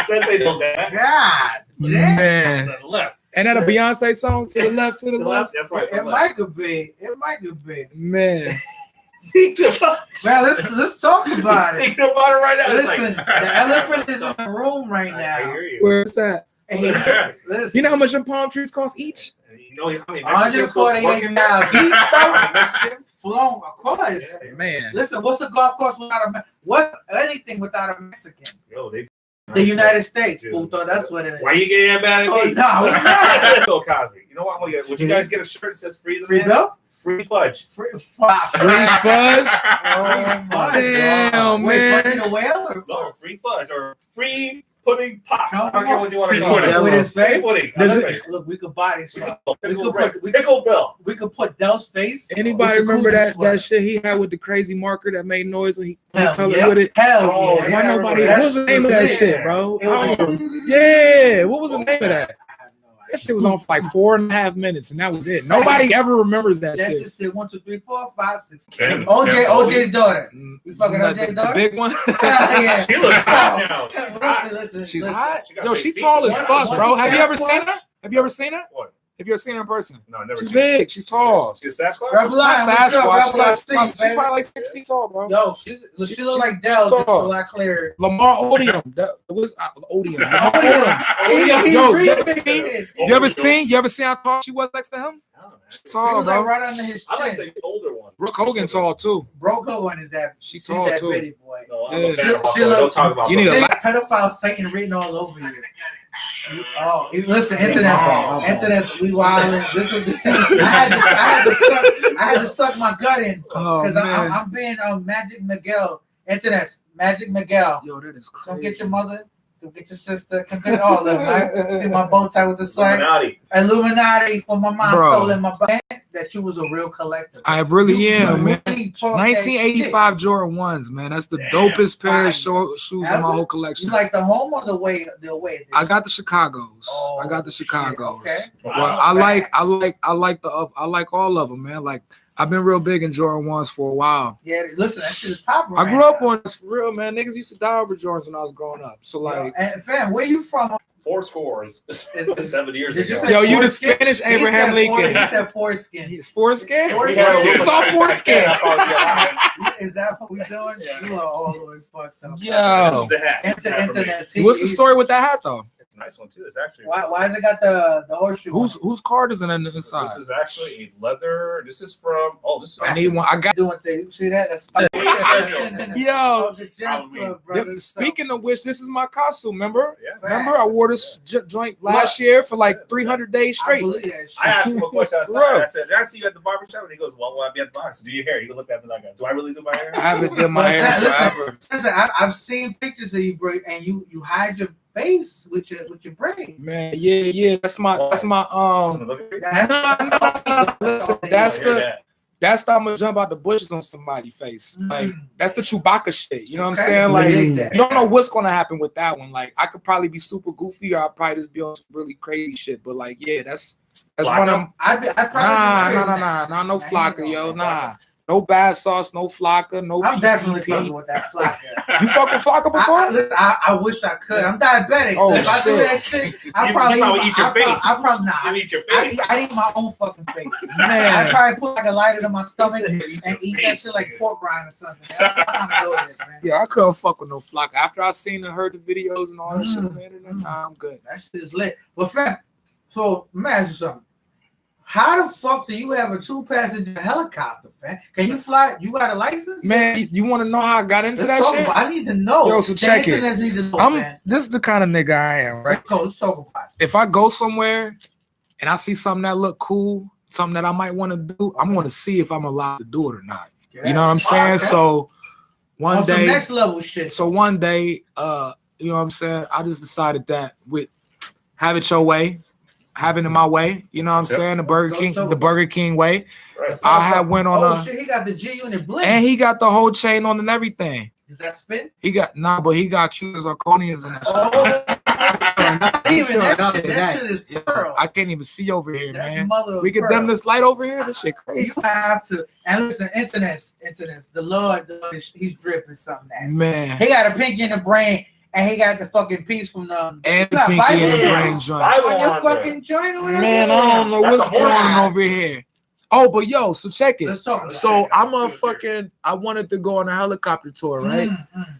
Sensei knows that. God, man. To the left. And that a Beyonce song? To the left, to the left. That's right. It might could be. It might could be. Man. Man, let's talk about it. Thinking about it right now. Listen, the elephant is in the room right now. I hear you. Where's that? Listen, You know how much them palm trees cost each? You know how many Mexicans $148,000 each, bro. Mexicans flown, of course. Yeah, man. Listen, what's a golf course without what's anything without a Mexican? Yo, the United States, puto. That's what it is. Why you getting that bad at me? No, we're not. Bill Cosby. You know what? Would you guys get a shirt that says "Free the Free Man"? Bill? Free fudge. Free Free fudge? Damn, man. Wait, Buddy the Whale? No, free fudge or free pudding pops. No, I don't care what you want to free call pudding. it. With his Free face? pudding. Look, we could buy this. Pickle Bill. We could put Del's face. Anybody with the remember Gucci sweater. that shit he had with the crazy marker that made noise when he Hell colored yeah. with it? Hell Oh, yeah. Why yeah, nobody? that's- What was the name of that yeah. shit, bro? It was- Yeah, what was the name of that? I have no idea. That shit was on for like 4.5 minutes, and that was it. Nobody ever remembers that That shit. shit said 1, 2, 3, 4, 5, 6. Damn. OJ's daughter. You fucking The- OJ's the daughter? big one. Yeah. She looks hot now. She's hot. Listen. She's listen. hot. She got Yo, big she feet. tall as Once- fuck, once bro. you Have you ever Sasquatch- seen her? Have you ever seen her? What? Have you ever seen her in person? No, I never She's seen her. big. She's tall. She's a Sasquatch? Rebel Line, Not what's up? Sasquatch. Rebel Line, She's baby. probably like 6 feet tall, bro. Yo, she look like Del, just a tall. lot clearer. Lamar Odium. That was Odium. Lamar Oh, Odium. He Yo, really you ever big. seen? You ever seen how tall she was next to him? She Tall, was like bro. right under his I like chin. the older one. Brooke Hogan tall too. Broke her one is that She she's tall, that too. bitty boy. No, I'm Yeah. a fan of She Hawkeye. look- Don't talk about You need those. a See, pedophile Satan written all over you. Oh, listen, internet, we wildin'. This is the thing. I had to suck my gut in Oh because man. I'm being Magic Miguel. Internet, Magic Miguel. Yo, that is Come crazy. get your mother. Come get your sister. Come get all of them. Right? See my bow tie with the sun. Illuminati for my mom Bro. stole in my band. That you was a real collector. I really am, man. really talk that 1985 Jordan 1s, man. That's the dopest pair Fire. of shoes in my whole shit. collection. You like the home or the way? The way. I got the Chicago's. Oh, I got the shit, Chicago's. okay. But Wow. I like all of them, man. Like I've been real big in Jordan 1s for a while. Yeah, listen, that shit is popping. I grew up on this for real, man. Niggas used to die over Jordans when I was growing up. So like, And fam, where you from? 4 scores 7 years Did you ago. say yo, you the foreskin? Spanish Abraham He Lincoln. said foreskin. He's foreskin. Foreskin. It's all foreskin. Is that what we doing? Yeah. You are all the way fucked up. This Yo, is the hat. Internet. what's the story with that hat though? It's a nice one too. It's actually Why has it got the horseshoe? Whose card is in the inside? This is actually a leather. This is from. Oh, this is. I need one. I got. doing things? See that? That's Yo. the Gents Club, brother. Speaking of which, this is my costume. Remember? Yeah. Remember, I wore this joint last year for like 300 days I straight. believe that shit. I asked him a question outside. Bro. I said, "Did I see you at the barbershop?" And he goes, "Well, when I be at the barber, so do your hair." You can look at me like, "Do I really do my hair?" I haven't done my hair forever. Listen, I've seen pictures of you, bro, and you hide your face with your braid. Man, yeah. That's my Look at me. That's the I'm gonna jump out the bushes on somebody's face. Like that's the Chewbacca shit. You know what I'm Okay. saying? Like Dig that. you don't know what's gonna happen with that one. Like I could probably be super goofy or I'll probably just be on some really crazy shit. But like, yeah, that's one of them. I probably Nah, no Flocka, yo, nah. No bad sauce, no Flocka, no I'm definitely PCP. fucking with that Flocka. You fuck with Flocka before? I wish I could. I'm diabetic. Oh, so if I do shit. that shit, I You probably probably eat your face. I probably not. You eat your face. I eat my own fucking face. Man. I probably put like a lighter in my stomach and Eat eat your that face, shit like nigga. pork rind or something. That's what I'm gonna go with, man. Yeah, I couldn't fuck with no Flocka. After I seen and heard the videos and all that shit on the internet, Mm. nah, I'm good. That shit is lit. But fam, so let me ask you something. How the fuck do you have a 2-passenger helicopter, fam? Can you fly? You got a license? Man, you want to know how I got into Let's that talk shit? about- I need to know. Yo, so The check it. internet need to know, man. This is the kind of nigga I am, right? Let's talk about it. If I go somewhere and I see something that look cool, something that I might want to do, I'm going to see if I'm allowed to do it or not. You know what I'm saying? Okay. So one On some day, next level shit. you know what I'm saying? I just decided that with have it your way, having it my way, you know what I'm saying? The Burger King way. Right. I had went on shit, he got the G Unit blink. and he got the whole chain on and everything. Is that spin? He got but he got Cuban zirconians and that shit. Not even that shit. That shit is Yeah, pearl. I can't even see over here, That's man. mother of We could pearl. dim this light over here. This shit crazy. You have to. And listen, internet. The Lord, he's dripping something nasty. Man. He got a pinky in the brain, and he got the fucking piece from the and the pinky and the brain joint. on your fucking joint or whatever. Man, I don't know That's what's a going on horse. over here. Oh, but yo, so check it. Let's talk about So I wanted to go on a helicopter tour, right?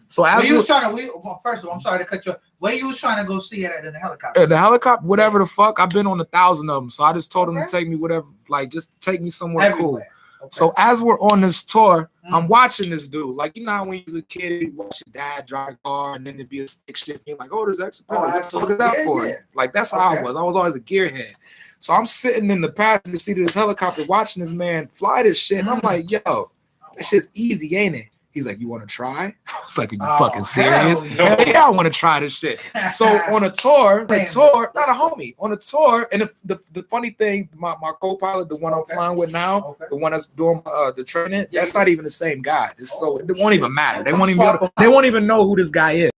So as you was trying to, first of all, I'm sorry to cut you off. Where you was trying to go see it in the helicopter? the helicopter, whatever the fuck, I've been on 1,000 of them. So I just told them to take me whatever, like just take me somewhere cool. Everywhere. Okay. So as we're on this tour, I'm watching this dude. Like, you know how when you was a kid, you watch your dad drive a car and then there'd be a stick shift. And you're like, oh, there's extra pedal. What the fuck is that for? Yeah. Like, that's how I was. I was always a gearhead. So I'm sitting in the passenger seat of this helicopter watching this man fly this shit. And I'm like, yo, this shit's easy, ain't it? He's like, you want to try? I was like, are you fucking serious? Hell yeah, I want to try this shit. So on a tour, not a homie, on a tour, and the funny thing, my co-pilot, the one I'm flying with now, the one that's doing the training, that's not even the same guy. So it won't even matter. They won't even know who this guy is.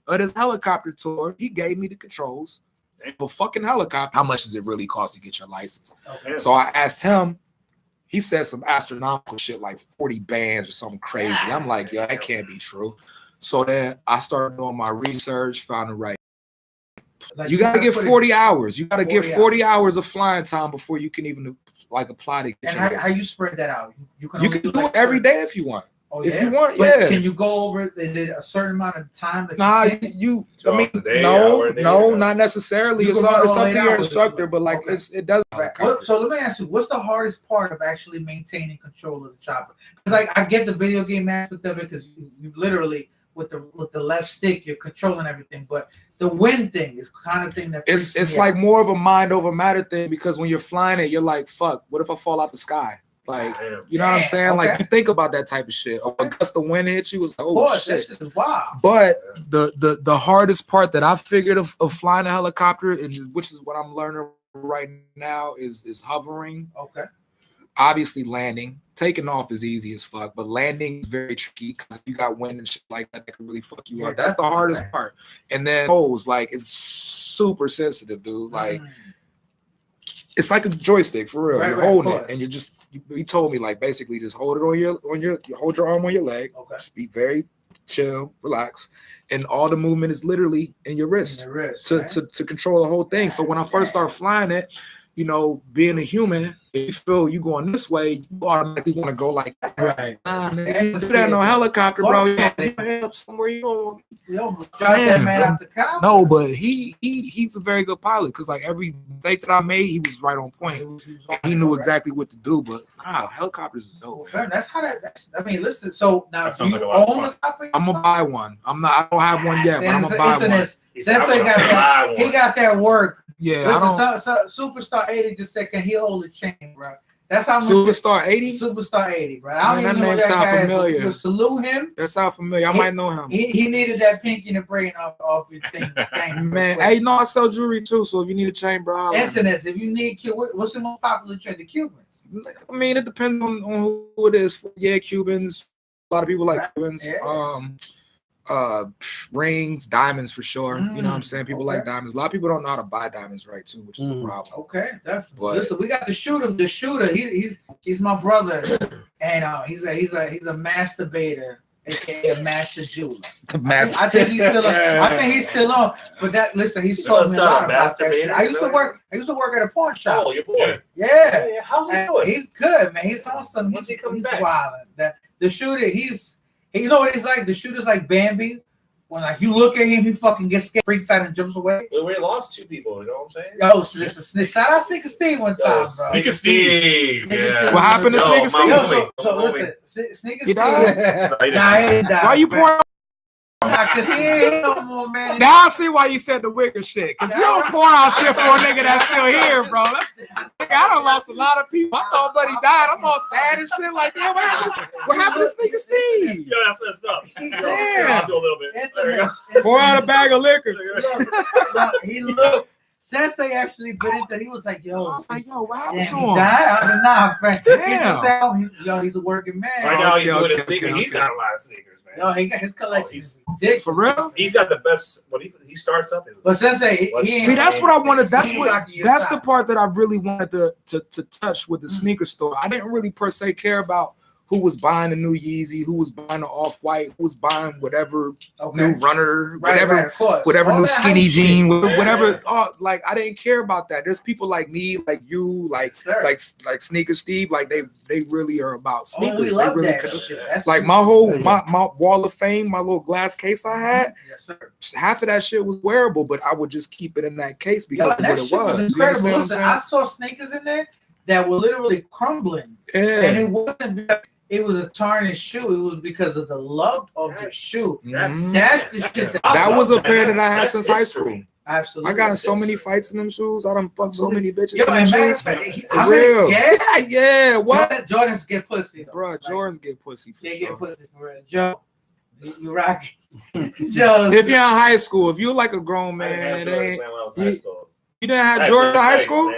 This helicopter tour, he gave me the controls of a fucking helicopter. How much does it really cost to get your license? So I asked him. He said some astronomical shit like 40 bands or something crazy. I'm like, yo, that can't be true. So then I started doing my research, found the right. Like you gotta get 40 hours. You gotta get 40 hours of flying time before you can even like apply to get and your license. How you spread that out? You can do it every day if you want. Oh, if you want, but can you go over it in a certain amount of time? Nah, no, not necessarily. It's up to your instructor, but like it doesn't. Right. So let me ask you, what's the hardest part of actually maintaining control of the chopper? Because like I get the video game aspect of it, because you literally with the left stick you're controlling everything, but the wind thing is kind of thing that it's like more of a mind over matter thing, because when you're flying it, you're like, fuck, what if I fall out the sky? Like, you know what I'm saying? Like, you think about that type of shit. Or a gust of wind hits you, it's like, oh shit. That is wild. But the hardest part that I figured of flying a helicopter, and which is what I'm learning right now, is hovering. Okay. Obviously, landing. Taking off is easy as fuck, but landing is very tricky because if you got wind and shit like that, that can really fuck you up. That's the hardest part. And then like it's super sensitive, dude. Like it's like a joystick for real. You're holding it, and you're just. He told me like basically just hold it hold your arm on your leg. Okay. Just be very chill, relax, and all the movement is literally in your wrist, to control the whole thing. So when I first started flying it, you know, being a human, if you feel you going this way, you automatically want to go like that. Right. You do that no helicopter, bro. You end up somewhere you don't drive that man out the car. No, but he's a very good pilot, because like every mistake that I made, he was right on point. He knew exactly what to do. But helicopters is dope. Well, that's how that's. I mean, listen. So now do you own a copy? I'm gonna buy one. I don't have one yet, but I'm gonna buy one. He got that work. Yeah, listen, Superstar 80 just said, can he hold a chain, bro? That's how much. Superstar 80? Superstar 80, bro. I don't even know that that sound guy. Familiar. But salute him. That sound familiar. I might know him. He needed that pinky and the brain off your thing. Man, hey, no, I sell jewelry too, so if you need a chain, bro. Internet, if you need, what's the most popular trend? The Cubans. I mean, it depends on who it is. Yeah, Cubans. A lot of people like Cubans. Yeah. Rings, diamonds for sure. You know what I'm saying? People like diamonds. A lot of people don't know how to buy diamonds right too, which is a problem. Okay, definitely. But listen, we got the shooter. The shooter, he's my brother, and he's a masturbator, aka a master jeweler. I think he's still on. But that listen, he's told me a lot about that shit. I used to work at a pawn shop. Oh, your boy. Yeah. How's he doing? He's good, man. He's awesome. He's wilding. The shooter, you know what he's like? The shooter's like Bambi. When like you look at him, he fucking gets scared, freaks out, and jumps away. We lost 2 people. You know what I'm saying? Yo, shout out Sneaker Steve one time, bro. Sneaker Steve. Yeah. What happened to Sneaker Steve? So listen, Sneaker Steve. Nah, he died. Why you pouring? Cause he ain't no more, man. Now I see why you said the wicker shit. Cause you don't pour out shit for a nigga that's still here, bro. I done lost a lot of people. I thought buddy died. I'm all sad and shit. Like, man, what happened to Sneaker Steve? Yo, that's messed up. Damn. I'll do a little bit. Pour out a bag of liquor. He looked. Sensei actually put into. He was like, "Yo, what happened to him? He died." I said, "Nah, friend. Damn. He's a working man." Right now, he's doing his sneakers. He's got a lot of sneakers, man. No, he got his collection. For real? He's got the best. What he starts up. But Sensei, see, that's what I wanted. That's the part that I really wanted to touch with the sneaker store. I didn't really per se care about who was buying the new Yeezy, who was buying the Off-White, who was buying whatever new runner, whatever new skinny jean, whatever. Like I didn't care about that. There's people like me, like you, like Sneaker Steve, like they really are about sneakers. We love really that shit. Like my whole my wall of fame, my little glass case I had, half of that shit was wearable, but I would just keep it in that case because of what it was. Incredible. Listen, I saw sneakers in there that were literally crumbling, and it wasn't. It was a tarnished shoe. It was because of the love of the shoe. That's the shit. That was a pair that I had since high school. Absolutely. I got in so many fights in them shoes. I done fucked so many bitches. Yo, in man, shoes. Real. Yeah. What? Jordans get pussy, though. Bro, Jordans get pussy for they sure. Get pussy for real. Joe, you rocking. Joe, if you're in high school, if you're like a grown man, you didn't have Jordan in high school?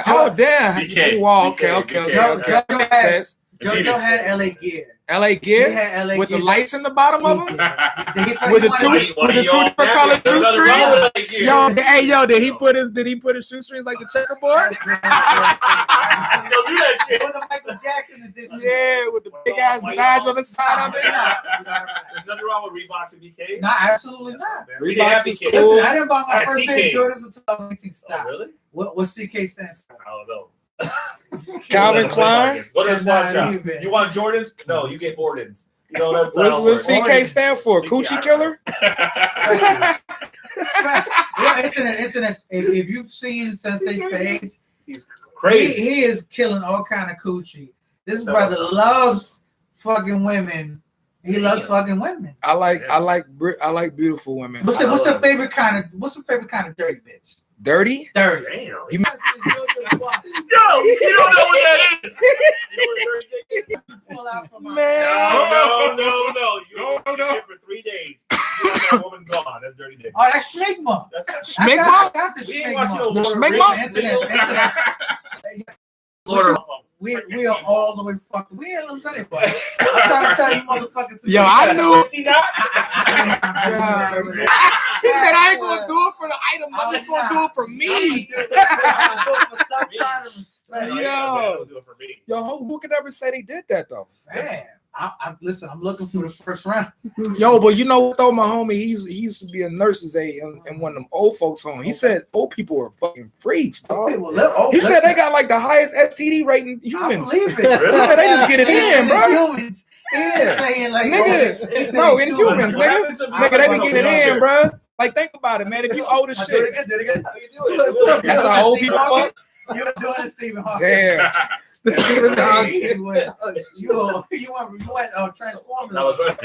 Oh, damn. Wow, okay. Jojo had LA Gear. LA Gear? He had LA with Gear. The lights in the bottom of them? with the two different colored shoestrings? Yo, did he put his shoestrings like the checkerboard? Still do that shit. With the Michael Jackson edition. Yeah, with the big ass badge on the side of it. There's nothing wrong with Reeboks and BK. No, absolutely not. Reeboks is cool. Listen, I didn't buy my first pair of Jordans until 2018. Stop. Oh, really? What CK stands for? I don't know. Calvin Klein. Go to the swap shop. You want Jordans? No, you get Bordens. You know that's what's CK stand for? Coochie Killer. Internet. If you've seen Sensei's page, he's crazy. He is killing all kind of coochie. This brother loves fucking women. He loves fucking women. I like beautiful women. What's your favorite kind of dirty bitch? Dirty? Dirty. Damn. Yo, you don't know what that is. Pull out from No. You shit for 3 days. You let that woman gone. That's dirty dick. Oh, that's schmigma. Schmigma? I got the schmigma. We are all the way fucking. We ain't lose anybody. I'm trying to tell you, motherfuckers. Yo, I knew. He said, I ain't gonna do it for the item. I'm just gonna do it for me. Yo, who could ever say they did that though? Man, listen. I'm looking for the first round. Yo, but you know what though, my homie, he used to be a nurse's aide in one of them old folks' home. He said old people are fucking freaks, dog. He said they got like the highest STD rate in humans. I believe it. He said they just get it in, bro. Humans. Like, nigga, no, in humans, nigga. Nigga, they be getting it in, bro. Like, think about it, man. If you old as shit, that's how old people fuck. You're doing it, Stephen Hawking. Damn. Stephen Hawking. You went Transformers.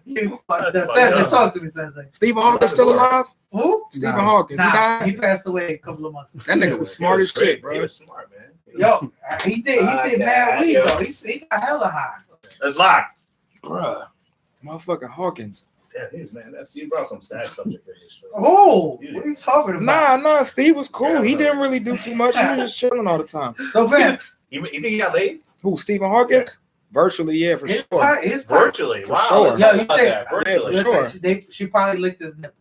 You fucked up. Sensei, talk to me, Sensei. Stephen Hawking still alive? Who? Stephen Hawking. He died? He passed away a couple of months ago. That nigga was smart as shit, bro. He was smart, man. Yo, he did mad weed, though. He got hella high. That's locked. Bruh. Motherfucking Hawkins. Yeah, man. You brought some sad subject in this show. Oh, what are you talking about? Nah. Steve was cool. He didn't really do too much. He was just chilling all the time. So, fam, you think he got laid? Who? Stephen Hawkins? Virtually, yeah, for sure. Virtually, for sure. Yo, you think? Virtually, for sure. She probably licked his nipple.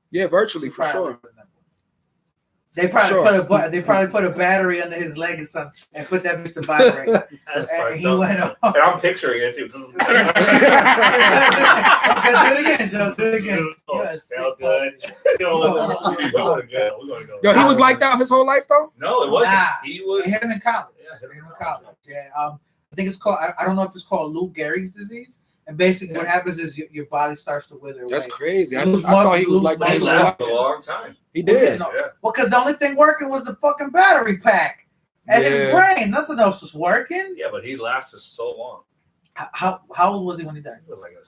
Yeah, virtually, for sure. They probably put a battery under his leg or something and put that bitch to vibrate. That's and he went off. And I'm picturing it too. Do it again, Joe. Do it again. Felt good. We're gonna go. Yo, he was like that his whole life though? No, it wasn't. Nah. He was him in college. Yeah, I think it's called. I don't know if it's called Lou Gehrig's disease. And basically, what happens is your body starts to wither away. That's crazy. I thought he was like that. He lasted a long time. He did. Well, because the only thing working was the fucking battery pack and his brain. Nothing else was working. Yeah, but he lasted so long. How old was he when he died? He was like in the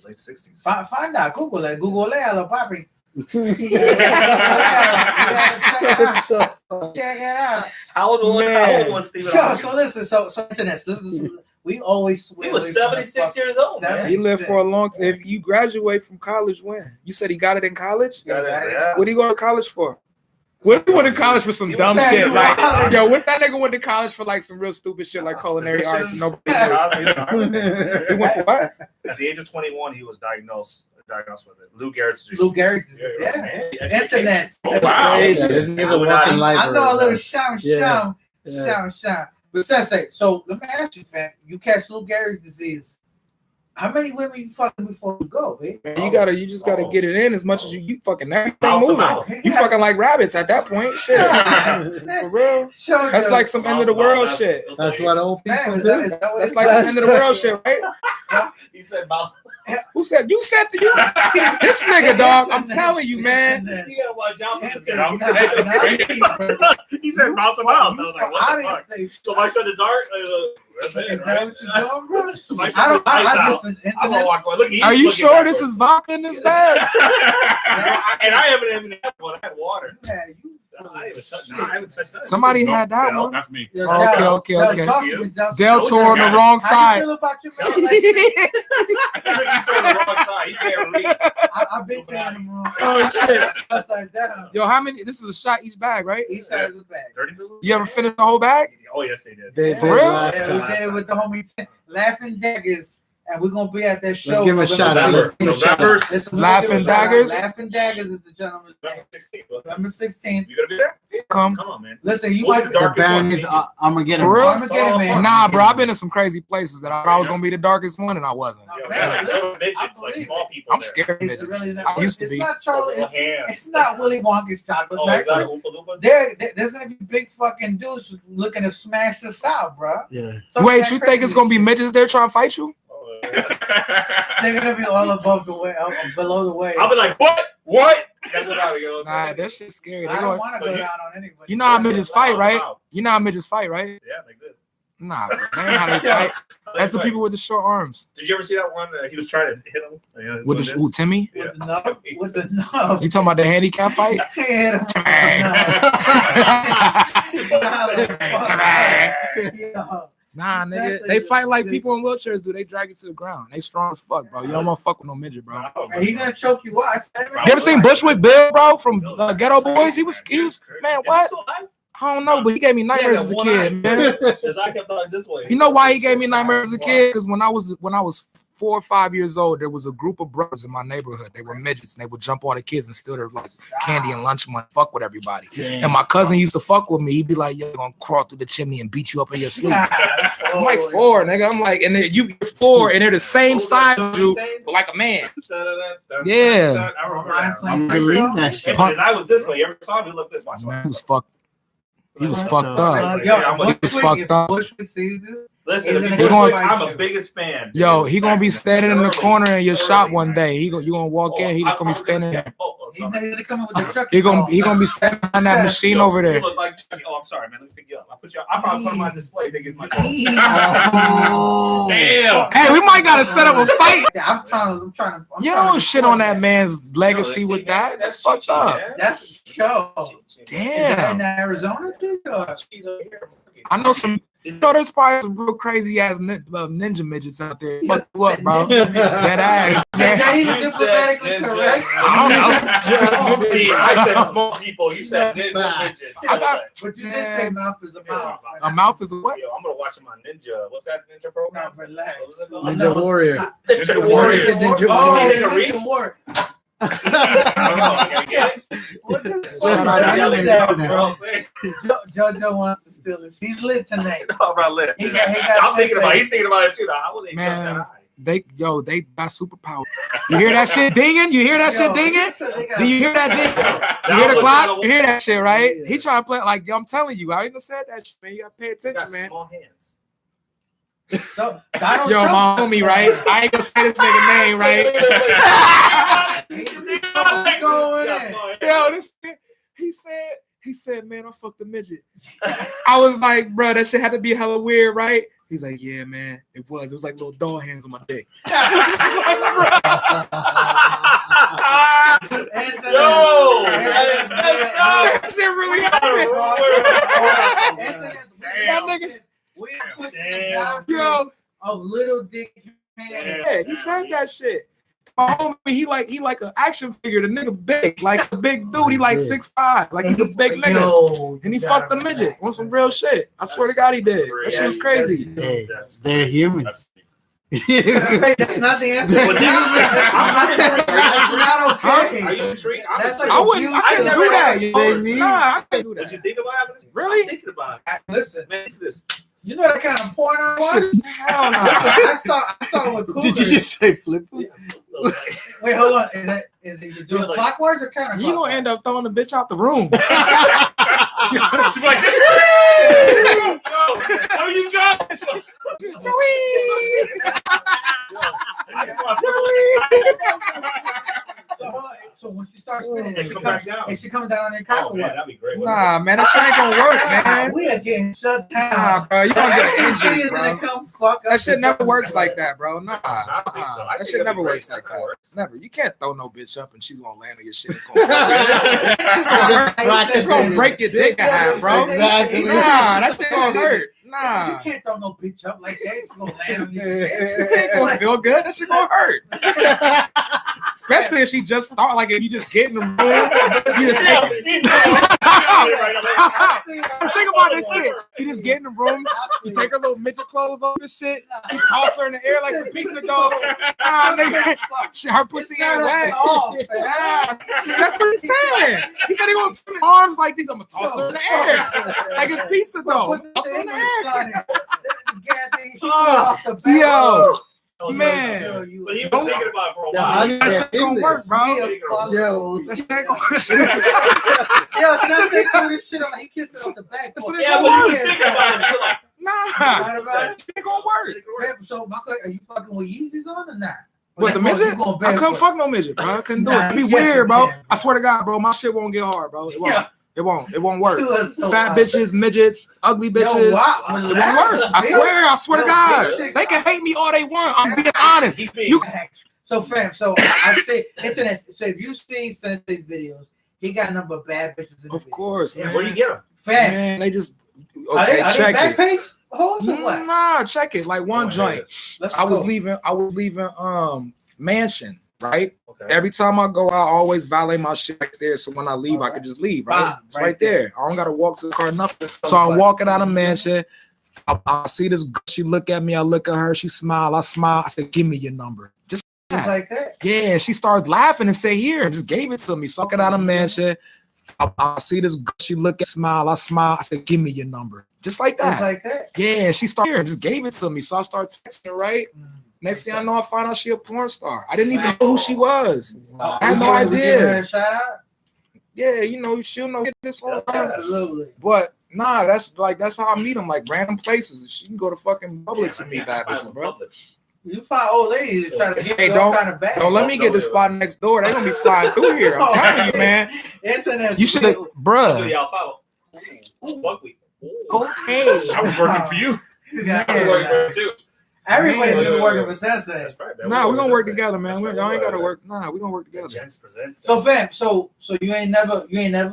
late 60s. Find out. Google it. Google it, little papi. Check it out. How old was Stephen Hawking? So listen. We always he was 76 years old. Man. He lived for a long time. If you graduate from college, when? You said he got it in college? Yeah. What did he go to college for? What if he went to college for some dumb shit? Like, yo, what if that nigga went to college for like some real stupid shit like culinary arts and nobody He went for what? At the age of 21, he was diagnosed with it. Lou Gehrig's disease. Lou Gehrig's disease. Yeah. Internet. Oh, wow. I know a little shout. But Sensei, so let me ask you, fam. You catch Lou Gehrig's disease. How many women you fucking before you go, babe? Man, you just gotta get it in as much as you fucking everything moving. You fucking like rabbits at that point. Shit. For real. That's like some end of the world shit. That's what old people do. That's like some end of the world shit, right? He said mouth. Who said you said you? This nigga, dog. I'm telling you, man. You gotta watch out for this. He said mouth to mouth. I was like, what the fuck? So if I shut the dart, is that what you're doing, bro? I listen. I'm gonna walk away. Look, are you sure this is vodka in this bag? And I haven't even had one. I had water. Yeah, you. I haven't touched that. Somebody had that one. That's me. Okay. Del Toro on the wrong side. How you feel about your man? Like, You told the wrong side. He can't read. I've been telling him wrong. Oh shit. Upside down. Yo, how many? This is a shot each bag, right? Each side is a bag. 30 million? You ever finished the whole bag? Oh yes, they did. They For real? Yeah, we did it with the homie Laughing Daggers, and we're gonna be at that show. Let's give him a shout out. November. Laughing Daggers? Laughing Daggers is the gentleman's name. November 16th. You gonna be there? Come on, man. Listen, you What's might the The darkest band one? is Armageddon. For real? Armageddon, man. Nah, bro, I've been in some crazy places that I thought I was gonna be the darkest one, and I wasn't. Yo, man, little midgets, like small people. I'm there. scared of It's midgets. really I used to it's be. not Charlie. Little hands. It's not Willy Wonka's chocolate Oh, is that factory. Oompa Loompas? There's gonna be big fucking dudes looking to smash this out, bro. Yeah. So Wait, that you think crazy it's gonna be shit. midgets there trying to fight you? They're gonna be all above the way, below the way. I'll be like, what? What? Get out of here. Nah, that shit's scary. They I gonna- don't want to go down on anybody. You know how midgets fight, right? You know how midgets fight, right? Yeah, like this. Nah, that ain't how they fight. That's the people with the short arms. Did you ever see that one? He was trying to hit him. You know, he was With doing the this. ooh, Timmy? Yeah. With the nub. With the nub. You talking about the handicap fight? Hit him with the nub. Nah, nigga. They fight like people in wheelchairs do. They drag you to the ground. They strong as fuck, bro. You don't want to fuck with no midget, bro. And he gonna choke you out. You ever seen Bushwick Bill, bro, from Ghetto Boys? He was, man, what? I don't know, but he gave me nightmares as a kid, man. I kept on this way. You know why he gave me nightmares as a kid? Because when I was 4 or 5 years old, there was a group of brothers in my neighborhood. They were midgets, and they would jump on the kids and steal their like candy and lunch money, fuck with everybody. Damn. And my cousin used to fuck with me. He'd be like, "Yo, you're gonna crawl through the chimney and beat you up in your sleep." I'm like 4, nigga. I'm like, and then you're 4, and they're the same size as you, but like a man. Yeah. I remember I that. don't believe that shit. Because I was this way. You ever saw me look this way? Man, he was fucked. He was fucked up. Yo, He was fucked up. Bushwick sees this. Listen, He's if gonna you go Bushwick, I'm fight a you. biggest fan. Yo, he gonna be standing in the corner in your shop one day. Right? You gonna walk in. He just gonna be standing there. He's not gonna come in with the truck. He gonna be standing on that machine over You there. look like, oh, I'm sorry, man. Let me pick you up. I probably put him on display. Think it's my Oh. Damn. Hey, we might gotta set up a fight. I'm trying to. You don't shit on that man's legacy with that. That's fucked up. That's yo. Is that in Damn. Arizona, dude? Or? I know some. You know, there's probably some real crazy ass ninja midgets out there. Fuck you up, bro. That ass, Now man. he's diplomatically correct. I don't know. I said small people. You said ninja midgets. I got- But you did say mouth is a mouth. A mouth is a what? Yo, I'm gonna watch my ninja. What's that ninja program? Now relax. Ninja Warrior. Ninja Warrior. Ninja Oh, Warrior. Ninja Warrior. I don't know. I gotta get it. What the Shout fuck out is to that? You know what I'm saying? JoJo wants to steal this. He's lit tonight. All right, lit. He got I'm thinking about. sensei. He's thinking about it too. Now, how will they jump Man. that high? They got superpower. You hear that shit dinging? You hear that shit dinging? Do you hear that ding? You hear the clock? You hear that shit, right? Yeah. He trying to play like I'm telling you. I even said that shit, man. You gotta pay You got attention, man. small hands. So, Donald Yo, Trump- my homie, right? I ain't gonna say this nigga name, right? He's going in. Yo, this he said, man, I fucked a midget. I was like, bro, that shit had to be hella weird, right? He's like, yeah, man, it was. It was like little doll hands on my dick. Yo, that is messed up. That shit really happened. That nigga, We put Damn. yo, a little dick hand. yeah, he said that shit. My homie, he like an action figure. The nigga big, like a big dude. He like 6'5", like he's a big nigga. Yo, And he fucked the midget on some real shit. I swear to God, he did. That shit was crazy. Hey, they're humans. That's not the answer. Well, That's not okay. Are you intrigued? I'm That's intrigued. I wouldn't. I couldn't do that. They need- Nah, I couldn't do Did you that. think about having this? Really? I'm thinking about it. Listen, Man, look at this. You know that kind of porn I watch? Hell no. I start with cougars. Did you just say flip? Wait, hold on. Is it you doing clockwise or counterclockwise? You gonna end up throwing the bitch out the room. She's like, oh, you got this. So when she starts spinning, Is she coming down on your cock or what? That'd be great. Nah, man, that shit ain't gonna work, man. We are getting shut down. Nah, bro, you gonna get injured, bro. Come fuck up That shit never works like that, bro. Nah, I don't think so. I that think shit it'd never be great. works like That that. works. Never. You can't throw no bitch up and she's gonna land on your shit. It's gonna she's gonna hurt. She's gonna break your dick in half, bro. Exactly. Nah, that shit gonna hurt. Nah. You can't throw no bitch up like that. It's gonna land on your It shit. ain't gonna feel good. That shit gonna hurt. Especially if she just start, like if you just get in the room, you just take think about this shit. You just get in the room, you take her little midget clothes off and shit, you toss her in the air like some pizza dough. Nigga, her pussy ain't wet. That's what he's saying. He said he gonna put his arms like these. I'm gonna toss her in the air like it's pizza dough. Toss her in the air. Yo. Man, But he was thinking about it for a while. that shit gonna work, bro. Yo, That shit ain't gonna Yo, Sensei threw this shit on. He kissed it off the back. Yeah, but he was thinking about it. You're like, Nah, that shit gonna work. So, my question, are you fucking with Yeezys on or not? What, the midget? I couldn't fuck no midget, bro. I couldn't do it. It'd be weird, bro. I swear to God, bro, my shit won't get hard, bro. It won't. Yeah. It won't work. So Fat bitches, midgets, ugly bitches. It won't work. I swear to God. They can hate me all they want. I'm being honest. You So, fam, I say internet. So if you see Sensei's videos, he got a number of bad bitches in the Of course, man. where do you get them? Fam, Man, they just are they check back it. page hoes or what? Nah, check it. Like one joint. I was leaving Mansion, right? Okay. Every time I go out, I always valet my shit right there. So when I leave, I can just leave, right? It's right there. I don't gotta walk to the car, nothing. So I'm walking out of Mansion. I see this girl, she look at me, I look at her, she smile, I smile. I said, give me your number. Just like that. yeah, she started laughing and say, here, and just gave it to me. So I get out of Mansion. I see this girl, she look at smile, I smile. I said, give me your number. Just like that. Just like that. Yeah, she started here and just gave it to me. So I started texting her, right? Next thing I know, I find out she a porn star. I didn't even know who she was. I had no idea. Shout out. Yeah, you know, she'll know this one. Absolutely. But nah, that's how I meet them, like random places. She can go to fucking Publix and meet bad bitches, bro. You find old ladies trying to get Hey, all kind of bad. Don't let me get the spot next door. They gonna be flying through here. I'm telling you, man. Internet. You should have, bruh. Okay. I was working for you. Yeah. I was working for you too. Everybody's been working for Sensei. That's right. man. Nah, we're gonna work together, That's man. right. Y'all ain't gotta work. Nah, we're gonna work together. Gents presents. So fam, so you ain't never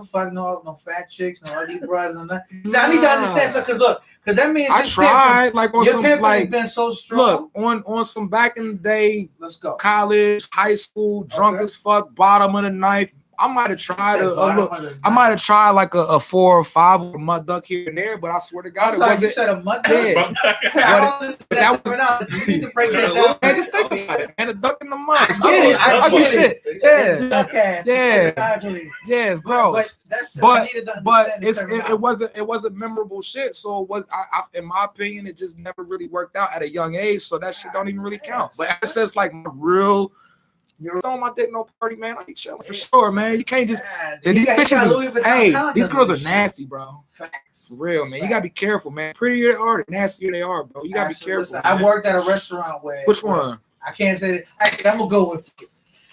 fucked no fat chicks, no ugly brothers, and that. See, I need to understand something, because that means I tried, like on your some pimping has like been so strong. look on some back in the day, Let's go. college, high school, drunk as fuck, bottom of the knife. I might have tried I might have tried like a 4 or 5 or a mud duck here and there, but I swear to God, it wasn't. You said a mud duck. Yeah. I don't understand that. You need to break that down. Man, just think about it, man. A duck in the mud. I get it. I Ugly get shit. it. Yeah. Okay. Yeah. Yeah, it's gross. But it wasn't memorable shit. So it was I in my opinion, it just never really worked out at a young age. So that shit don't even really count. But ever since like my real, you're throwing my dick no party, man. I be chilling for sure, man. You can't just these bitches. Hey, these girls are nasty, bro. Facts. For real, man. You gotta be careful, man. Prettier they are, the nastier they are, bro. You gotta be careful. Listen, I worked at a restaurant where. Which one? I can't say it. Actually, I'm gonna go with.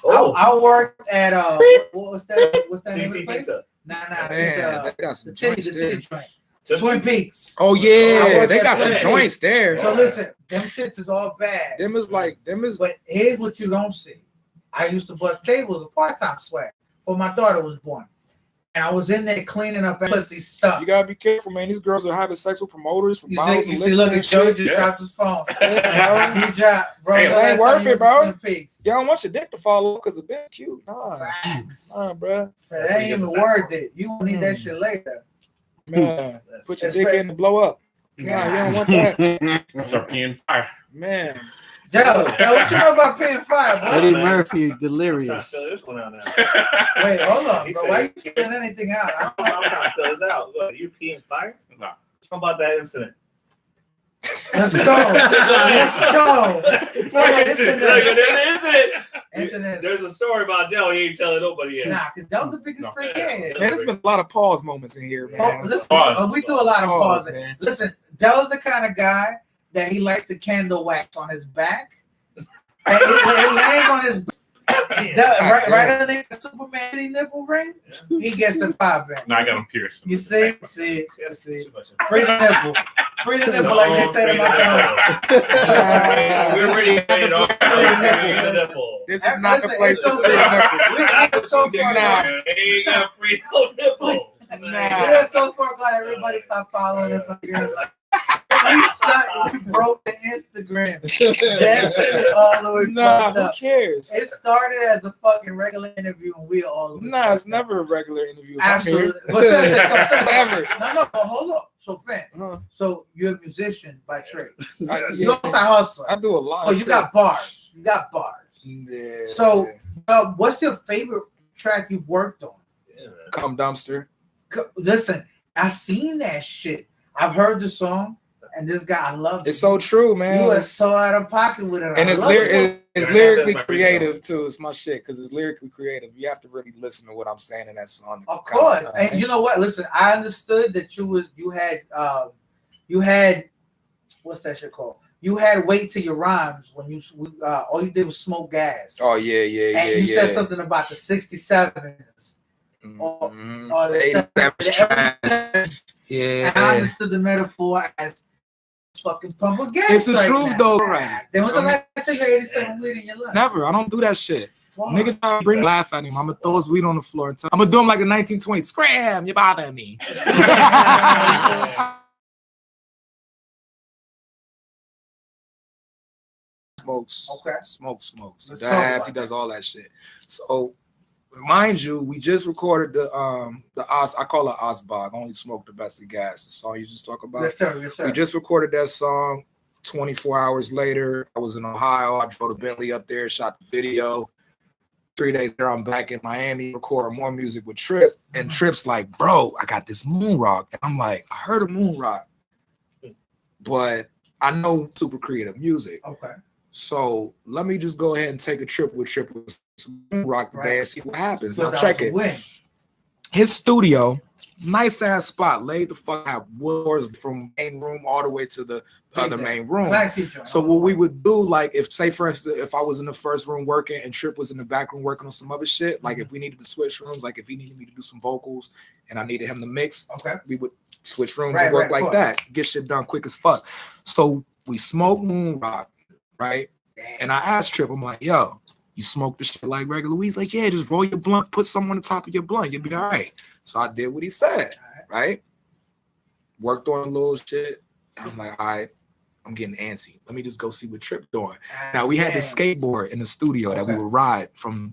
Oh. I worked at what's that? What's that name of the place? Nah. Man, they got some joints there. Twin Peaks. Oh yeah, they got some joints there. So listen, them shits is all bad. But here's what you don't see. I used to bust tables, a part-time swag, before my daughter was born. And I was in there cleaning up pussy stuff. You gotta be careful, man. These girls are having sex with promoters from bottles. You see, look at Joe just dropped his phone. He dropped, bro. Hey, it ain't worth it, bro. You don't want your dick to fall off because the bitch cute. Nah, bro. That ain't even worth it. You will need that shit later. Man, put your dick in to blow up. Nah, you don't want that. Start peeing fire. Man. Joe, what you know about paying $5? Eddie Murphy, delirious. Fill this one out now. Wait, hold on, bro. Why you spilling anything out? I'm trying to fill this out. Look, you peeing fire? No. Talk about that incident. Let's go. Let's go. There's a story about Dell. He ain't telling nobody yet. Nah, because Dell's the biggest freak in. Man, there's been a lot of pause moments in here, man. Listen, we do a lot of pause. Man. Listen, Dell's the kind of guy that he likes the candle wax on his back. And it lands on his right underneath the Superman nipple ring. He gets the popping. No, I got him pierced. You see? See. Free the nipple. Free the nipple, like they said about the We're already paid off. This is not the place to free the nipple. Ain't got free nipple. We're so far gone. Everybody stop following us on here. We broke the Instagram. That shit all the way fucked up. Who cares? It started as a fucking regular interview, and we all. It's never a regular interview. Absolutely. But no, but hold up. So, Finn, so you're a musician by trade. You're a hustler. I do a lot. Oh, you got bars. You got bars. Yeah. So, what's your favorite track you've worked on? Come Dumpster. Listen, I've seen that shit. I've heard the song. And this guy, I love it. It's so true, man. You are so out of pocket with it. And it's lyrically creative too. It's my shit because it's lyrically creative. You have to really listen to what I'm saying in that song. Of course. And you know what? Listen, I understood that you had what's that shit called? You had weight to your rhymes when all you did was smoke gas. Oh yeah. And you said something about the 67s. Or the 87s. Yeah. And I understood the metaphor as fucking pump a gas. It's the truth though, right? Then when's the last time you 87 weed in your life? Never. I don't do that shit. Nigga try to bring laugh at him. I'm gonna throw his weed on the floor and I'm gonna do him like a 1920s. Scram, you bother me. Smokes. Okay. Smokes. Dabs, he does all that shit. So mind you, we just recorded the Os. I call it Osbog. Only smoke the best of gas. The song you just talk about. Yes, sir. We just recorded that song. 24 hours later, I was in Ohio. I drove to Bentley up there, shot the video. 3 days later, I'm back in Miami, recording more music with Trip. And Trip's like, bro, I got this moon rock. And I'm like, I heard of moon rock, but I know super creative music. Okay. So let me just go ahead and take a trip with Trip with moon rock today and see what happens. Now check it. His studio, nice ass spot, laid the fuck out, doors from main room all the way to the other main room. So what we would do, like if say for instance, if I was in the first room working and Trip was in the back room working on some other shit, like if we needed to switch rooms, like if he needed me to do some vocals and I needed him to mix, we would switch rooms and work like that, get shit done quick as fuck. So we smoked moon rock, right? And I asked Trip, I'm like, yo, you smoke the shit like regular weed? He's like, yeah, just roll your blunt, put some on the top of your blunt, you'll be all right. So I did what he said, right? Worked on a little shit. I'm like, all right, I'm getting antsy. Let me just go see what Trip doing. Now we had this skateboard in the studio that we would ride from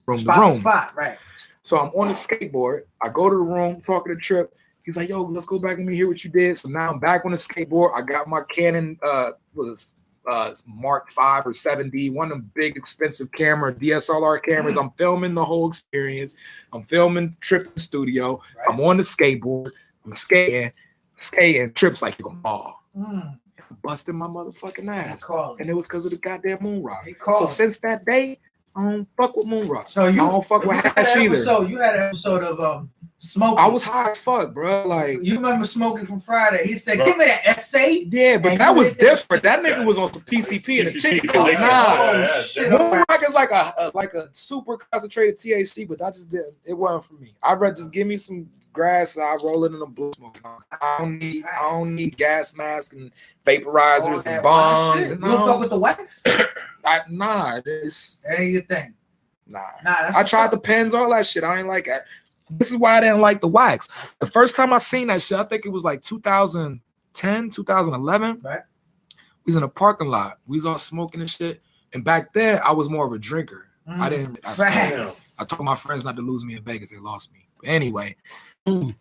room to room. Right. So I'm on the skateboard. I go to the room, talking to Trip. He's like, yo, let's go back and hear what you did. So now I'm back on the skateboard. I got my Canon, Mark 5 or 7D, one of them big expensive camera, DSLR cameras. I'm filming the whole experience. I'm filming Trip in the studio. Right. I'm on the skateboard. I'm skating. Trip's like, you're gonna fall. Busting my motherfucking ass. And it was because of the goddamn moon rock. So since that day, I don't fuck with moon rock. So I don't fuck with hash either. So you had an episode of smoking. I was high as fuck, bro. Like you remember Smoking from Friday? He said, "Give me that essay." Yeah, but that was different. That nigga was on some PCP and a chicken. Moon rock is like a super concentrated THC, but I just didn't. It wasn't for me. I'd rather just give me some grass and I roll it in a blue smoke. I don't need gas masks and vaporizers and bombs. You don't fuck with the wax? Nah, this ain't your thing. Nah, I tried the pens, all that shit. I ain't like that. This is why I didn't like the wax. The first time I seen that shit, I think it was like 2010, 2011. Right. We was in a parking lot. We was all smoking and shit. And back then, I was more of a drinker. I told my friends not to lose me in Vegas. They lost me. But anyway,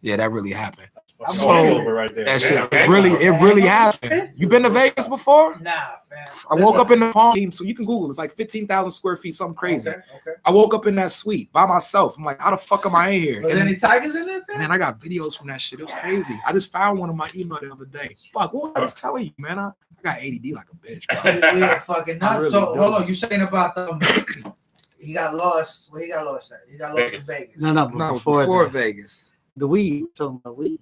yeah, that really happened. So right there. that shit, it really happened. You been to Vegas before? Nah, fam. I woke up in the Palm, so you can Google. It's like 15,000 square feet, something crazy. Okay. I woke up in that suite by myself. I'm like, how the fuck am I in here? Was there any tigers in there, fam? Man, I got videos from that shit. It was crazy. I just found one on my email the other day. Fuck, what I was telling you, man. I got ADD like a bitch, bro. Yeah, fucking nuts. Really So do. hold on, you saying about he got lost. Where he got lost at? He got lost in Vegas. No, Before Vegas. The weed. Talking about weed.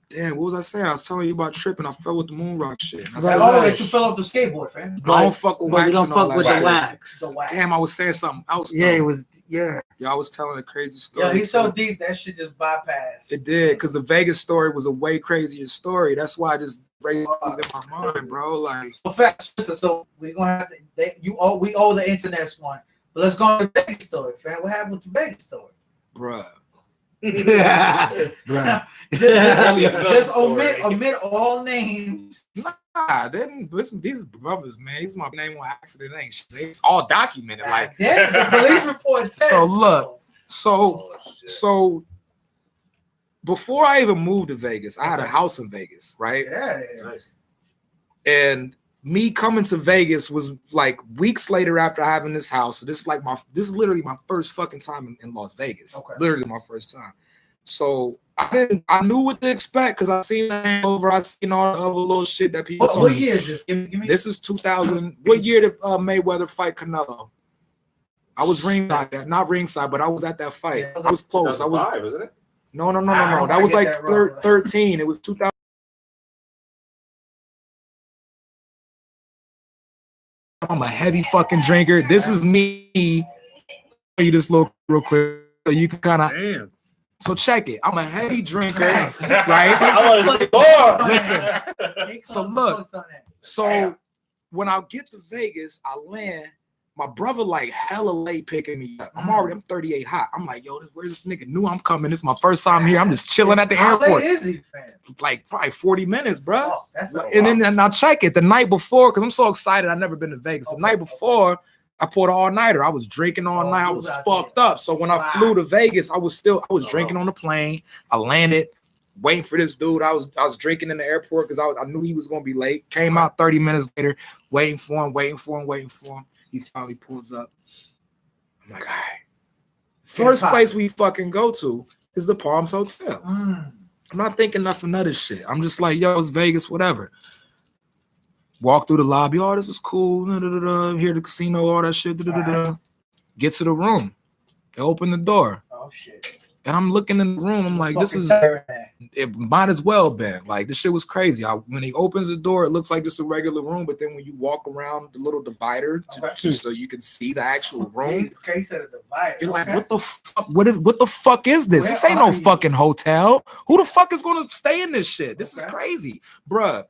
Damn, what was I saying? I was telling you about tripping. I fell with the moon rock shit. I Right. said, That you fell off the skateboard, fam. I don't fuck with wax. You don't and all fuck with that the shit. wax. The wax. Damn, I was saying something else. Yeah, though. it was. Yeah. Yeah, I was telling a crazy story. Yo, he's so deep that shit just bypassed. It did, because the Vegas story was a way crazier story. That's why I just raised it in my mind, bro. Like, So we're gonna have to. We owe the internet one. But let's go on to the Vegas story, fam. What happened with the Vegas story? bruh. Bruh. Just omit all names. Nah, these brothers, man, these my name on accident ain't shit. It's all documented. Like, Damn, the police report says so look, so before I even moved to Vegas, I had a house in Vegas, right? Yeah, Nice. And me coming to Vegas was like weeks later after having this house. So this is literally my first fucking time in Las Vegas. Okay. Literally my first time. So I knew what to expect because I seen the hangover, I seen all the other little shit that people told What me. year is this? Give me. This is 2000. What year did Mayweather fight Canelo? I was ringside, not ringside, but I was at that fight. Yeah, I was close. I was wasn't it? no. I That was get like that wrong. 13. It was 2000. I'm a heavy fucking drinker. This is me. You just look real quick so you can kind of. Damn. So check it. I'm a heavy drinker, Right. right? I want to see more. Listen. So look. So when I get to Vegas, I land. My brother like hella late picking me up. I'm 38 hot. I'm like, yo, where's this nigga? Knew I'm coming. This is my first time here. I'm just chilling at the How airport. late is he, fam? Like probably 40 minutes, bro. Oh, that's And then I'll check it the night before because I'm so excited. I've never been to Vegas. The night before, I pulled an all-nighter. I was drinking all night. I was fucked up. So when I flew to Vegas, I was drinking on the plane. I landed, waiting for this dude. I was drinking in the airport because I knew he was gonna be late. Came out 30 minutes later, waiting for him. He finally pulls up. I'm like, all right. First place we fucking go to is the Palms Hotel. I'm not thinking nothing of this shit. I'm just like, yo, it's Vegas, whatever. Walk through the lobby. Oh, this is cool. Here the casino, all that shit. Get to the room. They open the door. Oh shit. And I'm looking in the room. I'm like, this is, it might as well been. Like, this shit was crazy. When he opens the door, it looks like just a regular room. But then when you walk around the little divider so you can see the actual room, Okay, you said a divider. you're like, what the fuck? What the fuck is this? This ain't no fucking hotel. Who the fuck is going to stay in this shit? This is crazy. Bruh.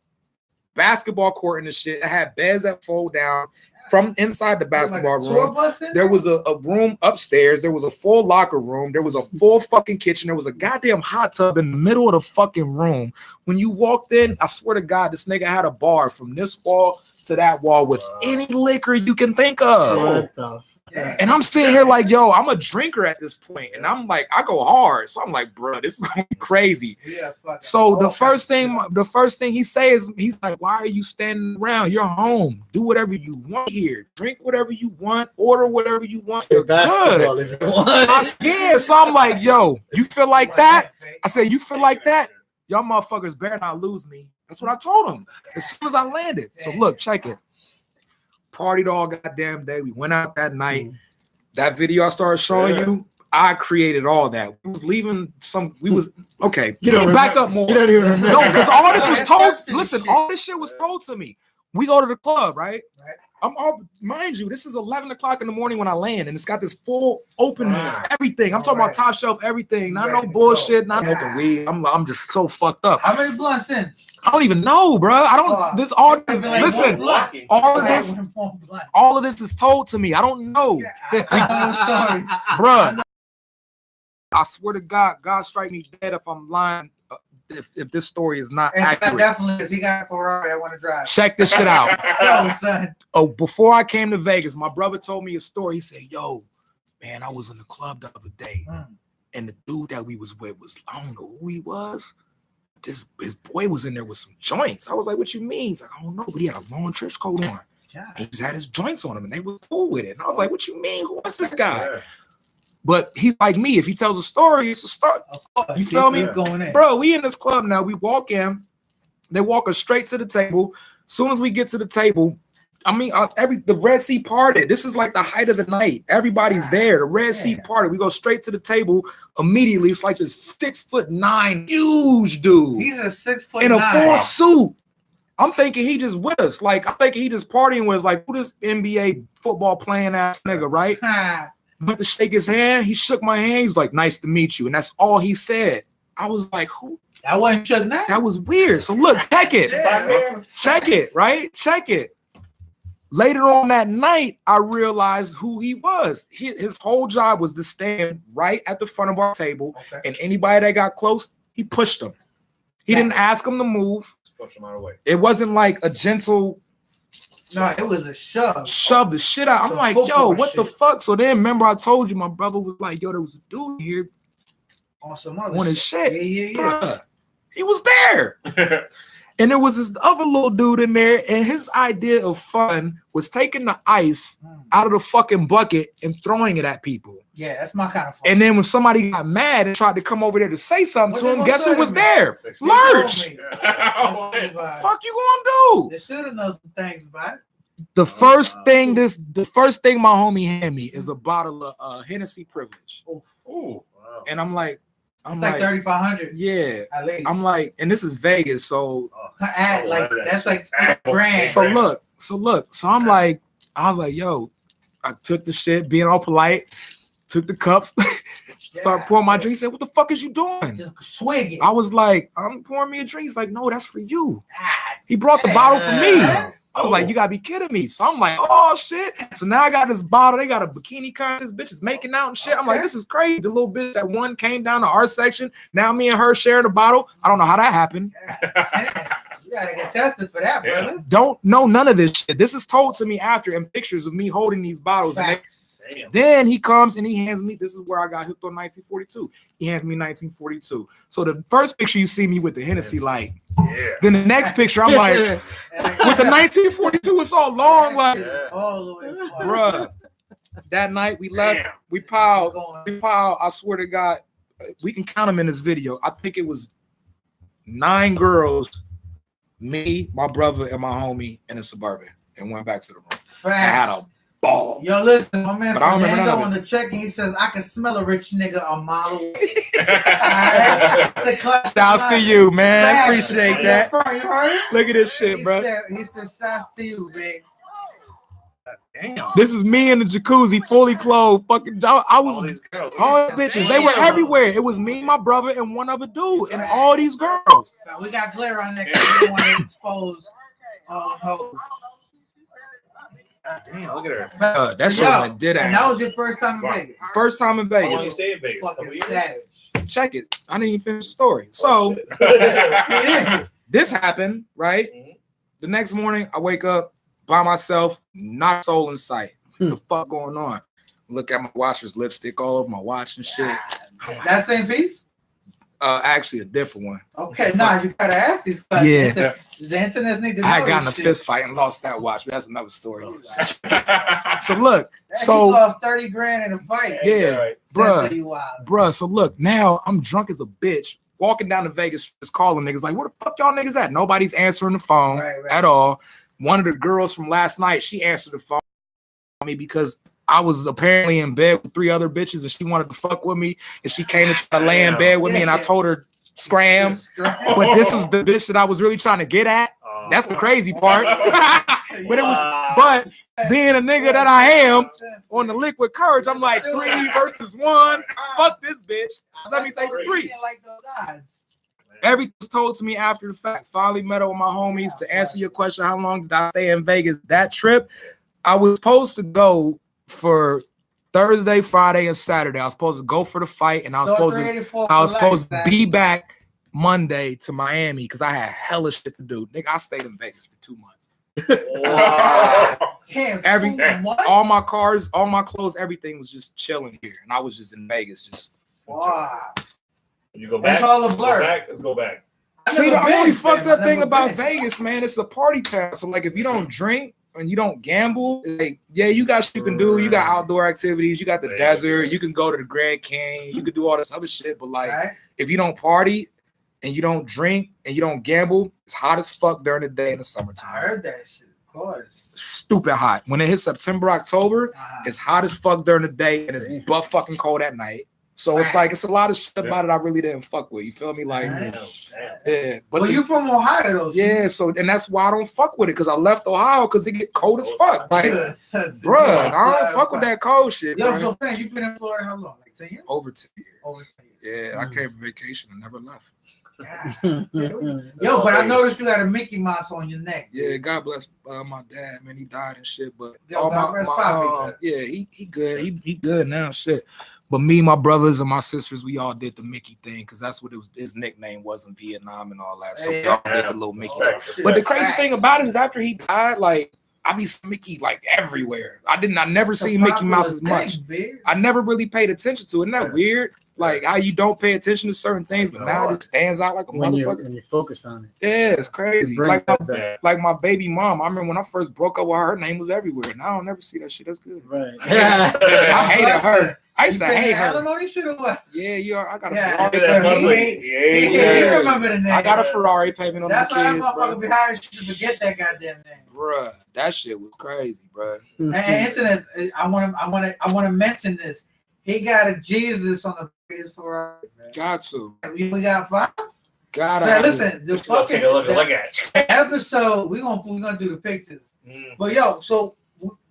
Basketball court and the shit. It had beds that fold down. From inside the basketball room, there was a room upstairs. There was a full locker room. There was a full fucking kitchen. There was a goddamn hot tub in the middle of the fucking room. When you walked in, I swear to God, this nigga had a bar from this wall to that wall with any liquor you can think of. What the fuck? And I'm sitting here like, yo, I'm a drinker at this point, and I'm like, I go hard. So I'm like, bro, this is gonna be crazy. Yeah, so the first thing he says, he's like, why are you standing around? You're home. Do whatever you want here. Drink whatever you want. Order whatever you want. You're good. Yeah. So I'm like, yo, you feel like that? I said, you feel like that? Y'all motherfuckers better not lose me. That's what I told him as soon as I landed. So look, check it. Partied all goddamn day. We went out that night. That video I started showing you, I created all that. We was leaving we was okay. Back up more. You don't even remember. No, because all this was told. Listen, all this shit was told to me. We go to the club, right? Mind you, this is 11 o'clock in the morning when I land, and it's got this full open everything. I'm talking about top shelf everything. Not no bullshit. Not no weed. I'm just so fucked up. How many blunts in? I don't even know, bro. I don't. This all. Listen, all of this is told to me. I don't know, bro. I swear to God, God strike me dead if I'm lying. If this story is not accurate. Definitely, because he got a Ferrari, I want to drive. Check this shit out. Yo, son. Oh, before I came to Vegas, my brother told me a story. He said, yo, man, I was in the club the other day, and the dude that we was with was, I don't know who he was, his boy was in there with some joints. I was like, what you mean? He's like, I don't know, but he had a long trench coat on. He just had his joints on him and they were cool with it. And I was like, what you mean? Who is this guy? Yeah. But he's like me. If he tells a story, it's a story. You feel me? Bro, we in this club now. We walk in. They walk us straight to the table. Soon as we get to the table, I mean, the Red Sea parted. This is like the height of the night. Everybody's there. The Red Sea parted. We go straight to the table immediately. It's like this 6'9" huge dude. He's a 6'9" in a full suit. I'm thinking he just with us. Like, I'm thinking he just partying with us. Like, who this NBA football playing ass nigga, right? Went to shake his hand. He shook my hand. He's like, nice to meet you. And that's all he said. I was like, who? That wasn't Chuck Knight. That was weird. So look, check it. Check it, right? Check it. Later on that night, I realized who he was. His whole job was to stand right at the front of our table. And anybody that got close, he pushed them. He didn't ask them to move. Push them out of the way. It wasn't like a gentle. No, it was a shove. Shove the shit out. I'm like, yo, what the fuck? So then, remember, I told you my brother was like, yo, there was a dude here on some other on his shit. Yeah. Bruh, he was there. And there was this other little dude in there, and his idea of fun was taking the ice out of the fucking bucket and throwing it at people. Yeah, that's my kind of fun. And then when somebody got mad and tried to come over there to say something to him, guess who was there? Lurch. Fuck you gonna do? They should have known some things about it. The first thing my homie handed me is a bottle of Hennessy Privilege. Ooh, wow. And I'm like, it's like 3,500. Yeah. At least. I'm like, and this is Vegas, so that's like $8,000. So I'm like, I was like, yo, I took the shit, being all polite, took the cups, start pouring my drink. He said, what the fuck is you doing? Just swig it. I was like, I'm pouring me a drink. He's like, no, that's for you. He brought the bottle for me. I was like, you gotta be kidding me. So I'm like, oh shit. So now I got this bottle. They got a bikini contest. Bitches making out and shit. I'm like, this is crazy. The little bitch that one came down to our section. Now me and her sharing a bottle. I don't know how that happened. You gotta get tested for that, brother. Don't know none of this shit. This is told to me after in pictures of me holding these bottles. Then he comes and he hands me, this is where I got hooked on 1942. He hands me 1942. So the first picture you see me with the Hennessy light. Then the next picture, I'm like, with the 1942, it's all long, like, all the way, bruh. That night we left, we piled. I swear to God, we can count them in this video. I think it was 9 girls, me, my brother, and my homie in a Suburban, and went back to the room. I had a ball. Yo, listen, my man Fernando on the check-in, he says, I can smell a rich nigga a mile away. Shouts to you, man. I appreciate that. You heard? Look at this shit, bro. He said, shouts to you, big. Damn. This is me in the jacuzzi, fully clothed. Fucking, I was all these bitches. They were everywhere. It was me, my brother, and one other dude, and all these girls. We got glare on that because we don't want to expose hoes. Damn, look at her. That shit went did and that was your first time in Vegas. First time in Vegas. You stay in Vegas. Fucking savage. Check it. I didn't even finish the story. So this happened, right? The next morning, I wake up by myself, not a soul in sight. What the fuck going on? Look at my watch, there's lipstick all over my watch and shit. That same piece? Actually, a different one. Okay, nah, you gotta ask these questions. Yeah. The internet need to know. I got in a fist fight and lost that watch, but that's another story. So look, so you lost 30 grand in a fight. Yeah, bruh. So look, now I'm drunk as a bitch, walking down to Vegas, just calling niggas like, where the fuck y'all niggas at? Nobody's answering the phone at all. One of the girls from last night, she answered the phone for me because I was apparently in bed with 3 other bitches and she wanted to fuck with me and she came to try to lay in bed with me and I told her scram. But this is the bitch that I was really trying to get at. That's the crazy part. But being a nigga that I am on the liquid courage, I'm like 3 versus 1. Fuck this bitch. Let me take the 3. Everything was told to me after the fact. Finally met up with my homies. To answer your question, how long did I stay in Vegas? That trip, I was supposed to go for Thursday, Friday, and Saturday. I was supposed to go for the fight, and I was supposed to be back Monday to Miami because I had hella shit to do. Nigga, I stayed in Vegas for 2 months. Damn, all my cars, all my clothes, everything was just chilling here, and I was just in Vegas. Just wow. You go back. That's all a blur. Let's go back. See, the only fucked up thing about Vegas, man, it's a party town. So like, if you don't drink and you don't gamble, like, yeah, you got shit you can do. You got outdoor activities. You got the desert. You can go to the Grand Canyon. You can do all this other shit. But like, if you don't party and you don't drink and you don't gamble, it's hot as fuck during the day in the summertime. I heard that shit. Of course. Stupid hot. When it hits September, October, it's hot as fuck during the day and it's butt fucking cold at night. So it's like, it's a lot of shit about it I really didn't fuck with. You feel me? Like, yeah. But you from Ohio though? Yeah, so, and that's why I don't fuck with it, because I left Ohio because it get cold as fuck. Like, bruh, I don't fuck with that cold shit. Yo, so man, you been in Florida how long? Like 10 years? Over 10 years. Over 10 years. Yeah, I came for vacation and never left. Yo, but I noticed you got a Mickey Mouse on your neck. Yeah, God bless my dad, man. He died and shit, but yeah, he good. He good now, shit. But me, my brothers, and my sisters, we all did the Mickey thing because that's what it was. His nickname was in Vietnam and all that. So we all did the little Mickey thing. But the crazy thing about it is, after he died, like, I be seeing Mickey like everywhere. I never seen Mickey Mouse as much. I never really paid attention to it. Isn't that weird? Like how you don't pay attention to certain things, but now it stands out like a motherfucker. When you focus on it. Yeah, it's crazy. Like my baby mom. I remember when I first broke up with her name was everywhere. Now I don't never see that shit. That's good. Right. I hated her. I used to hate her. Alimony shit or what? Yeah, I got a Ferrari. He remember the name. I got a Ferrari payment on That's the why kids. that motherfucker behind should forget that goddamn name. Bruh, that shit was crazy, bruh. And internet, I want to mention this. He got a Jesus on the his Ferrari. Got to. We got 5. Gotta. Now listen, the fucking take a look at episode. We gonna do the pictures. But yo, so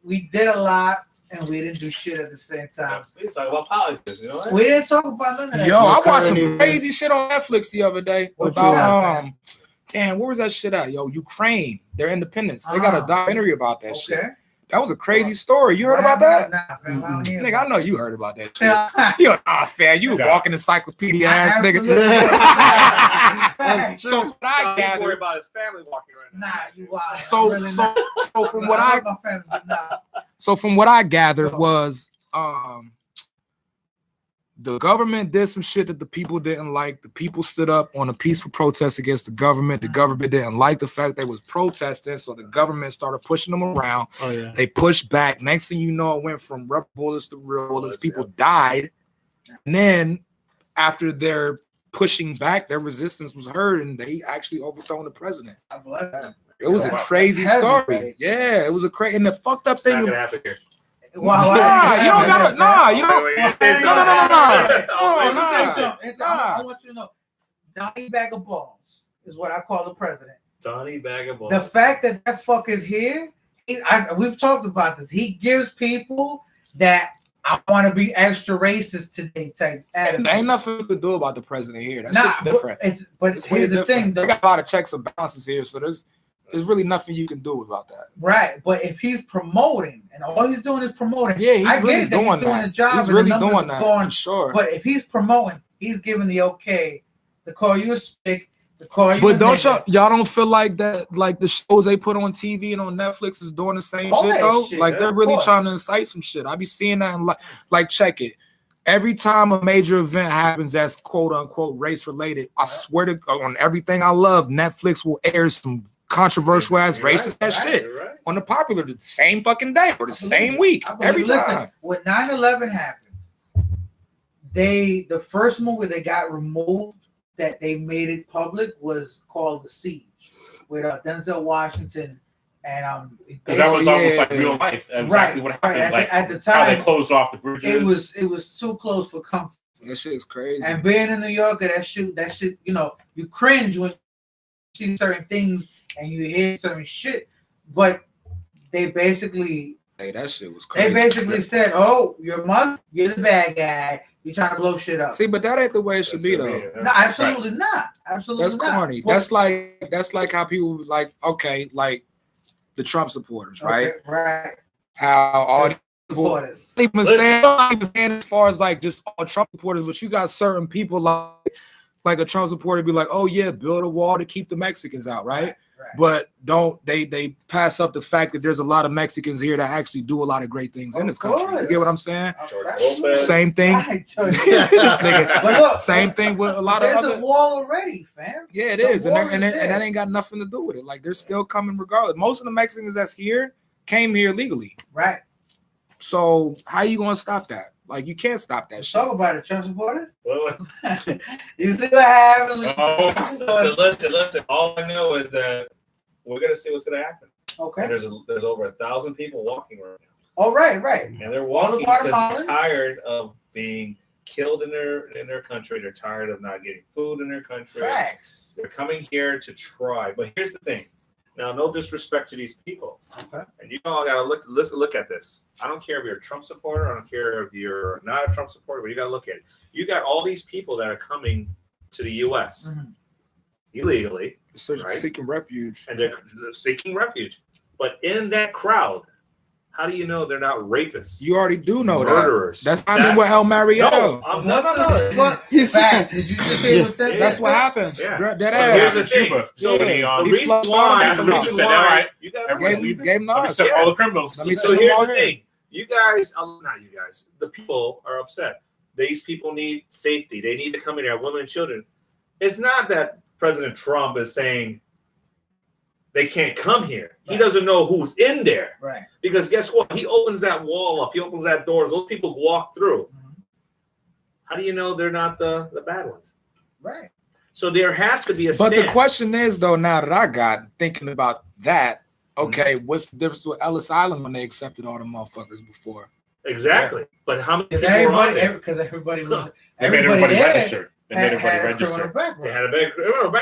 we did a lot. And we didn't do shit at the same time. We didn't talk about politics, you know what? We didn't talk about none of that. Yo, I watched some crazy shit on Netflix the other day about damn, where was that shit at? Yo, Ukraine, their independence. They got a documentary about that shit. That was a crazy story. You heard about that? Nah, fam, nigga, I know you heard about that shit. Yo, nah, fam, you walking encyclopedia ass nigga. So what I gathered, worry about his family walking right now. Nah, you wild. So from what from what I gathered was the government did some shit that the people didn't like. The people stood up on a peaceful protest against the government. The government didn't like the fact they was protesting, so the government started pushing them around. Oh, yeah. They pushed back. Next thing you know, it went from rubber bullets to real bullets. People died. And then after their pushing back, their resistance was heard, and they actually overthrown the president. It was a crazy story. Yeah, it was a crazy. And the fucked up thing. Not gonna happen here. You don't gotta. Nah, you don't. No. I want you to know, Donnie Bag of Balls is what I call the president. Donnie Bag of Balls. The fact that fuck is here, we've talked about this. He gives people that I want to be extra racist today type attitude. There ain't nothing you can do about the president here. That shit's different. But here's the thing, they got a lot of checks and balances here, so there's really nothing you can do about that. Right, but if he's promoting and all he's doing is promoting, yeah, he's really get it, doing the job. He's really doing that, for sure. But if he's promoting, he's giving the okay to call you a spick, to call you. But don't y'all don't feel like that? Like the shows they put on TV and on Netflix is doing the same shit though. Like they're really trying to incite some shit. I be seeing that and like check it. Every time a major event happens that's quote unquote race related, I swear to on everything I love, Netflix will air some controversial ass racist shit on the popular the same fucking day or the same week every time. When 9/11 happened, the first movie they got removed that they made it public was called The Siege with Denzel Washington and because that was almost like real life. Exactly what happened. At the time, how they closed off the bridges. It was too close for comfort. That shit is crazy. And being in New York, that shit, you know, you cringe when you see certain things and you hear certain shit. But they basically, that shit was crazy. They basically said, "Oh, you're the bad guy. You're trying to blow shit up." See, but that ain't the way it should be, though. No, absolutely not. Absolutely that's not. Corny. Well, that's like how people like like the Trump supporters, right? Okay, right. How all the supporters. Even saying as far as like just all Trump supporters, but you got certain people like like a Trump supporter be like, oh yeah, build a wall to keep the Mexicans out, right? But don't they pass up the fact that there's a lot of Mexicans here that actually do a lot of great things in this country. You get what I'm saying? Same thing. This nigga, look, same thing with a lot of other. There's a wall already, fam. Yeah, it is, and that ain't got nothing to do with it. Like they're still coming regardless. Most of the Mexicans that's here came here legally, right? So how you gonna stop that? Like you can't stop that shit. Talk about it, Trump supporters. You see what happens? Listen. All I know is that we're gonna see what's gonna happen. Okay. And there's over 1,000 people walking right now. Oh, right. And they're walking because they're tired of being killed in their country. They're tired of not getting food in their country. Facts. They're coming here to try. But here's the thing. Now, no disrespect to these people. Okay. And you all gotta look at this. I don't care if you're a Trump supporter. I don't care if you're not a Trump supporter. But you gotta look at it. You got all these people that are coming to the U.S. Illegally, seeking refuge, and they're seeking refuge. But in that crowd, how do you know they're not rapists? You already do know murderers. That's what El Mariel. No. Facts. Did you just say what said? That's what happens. Yeah. That so here's the thing. So the reason why you gave him all the criminals. So here's the thing. You guys, not you guys. The people are upset. These people need safety. They need to come in here, women and children. It's not that President Trump is saying they can't come here. He doesn't know who's in there. Right. Because guess what? He opens that wall up. He opens that door. Those people walk through. How do you know they're not the bad ones? Right. So there has to be a stand. But the question is, though, now that I got thinking about that, okay, what's the difference with Ellis Island when they accepted all the motherfuckers before? Exactly. Yeah. But how many people were on there? Because everybody was everybody registered. Had a criminal background.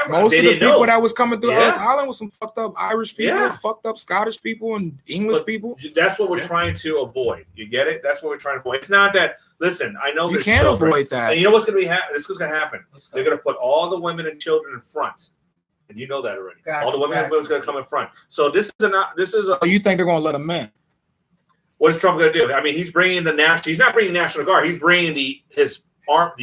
Most of the people that was coming through Ellis Island was some fucked up Irish people, fucked up Scottish people, and English people. That's what we're trying to avoid. You get it? That's what we're trying to avoid. It's not that. Listen, I know you can't avoid that. And you know what's going to be this is going to happen. They're going to put all the women and children in front, and you know that already. All the women and children going to come in front. So this is a. Oh, you think they're going to let them in? What is Trump going to do? I mean, he's bringing the national. He's not bringing National Guard. He's bringing the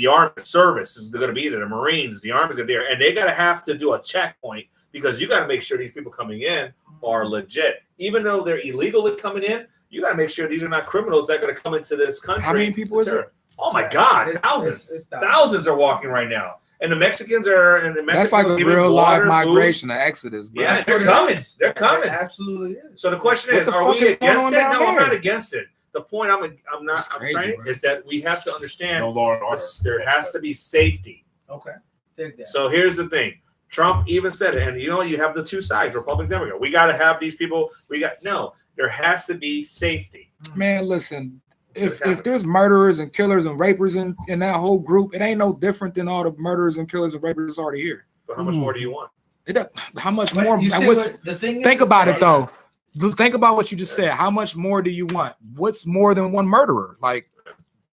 armed service is going to be there. The Marines, the Army is going to be there, and they got to have to do a checkpoint because you got to make sure these people coming in are legit, even though they're illegally coming in. You got to make sure these are not criminals that are going to come into this country. How many people is it? Oh my God, thousands are walking right now, and the Mexicans are. And the Mexicans that's like a real live migration, an exodus. Bro. Yeah, they're coming. They're coming. It absolutely is. So the question is, are we against it? No, I'm not against it. The point I'm trying is that we have to understand there has to be safety. Okay. So here's the thing. Trump even said it, and you have the two sides, Republican, Democrat. We got to have these people. There has to be safety. Man, listen, if there's murderers and killers and rapers in that whole group, it ain't no different than all the murderers and killers and rapers that's already here. But how much more do you want? How much more? Think about it though. Think about what you just said. How much more do you want? What's more than one murderer? Like,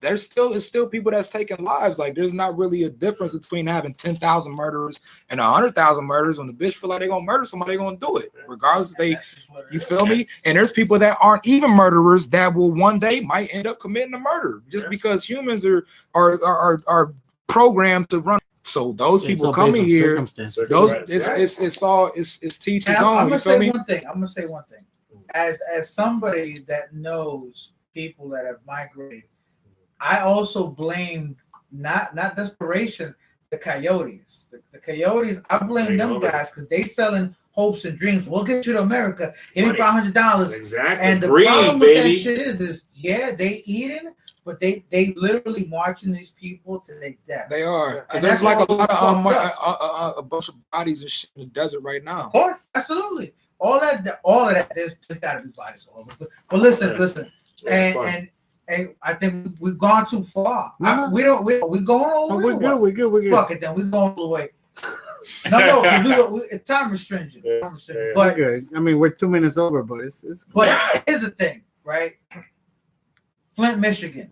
it's still people that's taking lives. Like, there's not really a difference between having 10,000 murderers and 100,000 murderers. When the bitch feel like they're gonna murder somebody, they're gonna do it, regardless if you feel me? And there's people that aren't even murderers that will one day might end up committing a murder just because humans are programmed to run. So those people coming here, it's teach his own. You feel me? I'm gonna say one thing. As somebody that knows people that have migrated, I also blame not desperation, the coyotes. The coyotes, I blame them guys because they selling hopes and dreams. We'll get you to America. Give me $500. Exactly. And the problem with that shit is they eating. But they literally marching these people to their death. They are, because there's like a lot of a bunch of bodies and shit in the desert right now. Of course, absolutely. All of that. There's got to be bodies all over. But listen, and I think we've gone too far. We going all the way. We're good. Fuck it, then we going all the way. No, it's time restriction. But we're good. I mean, we're 2 minutes over, but it's. But here's the thing, right? Flint, Michigan.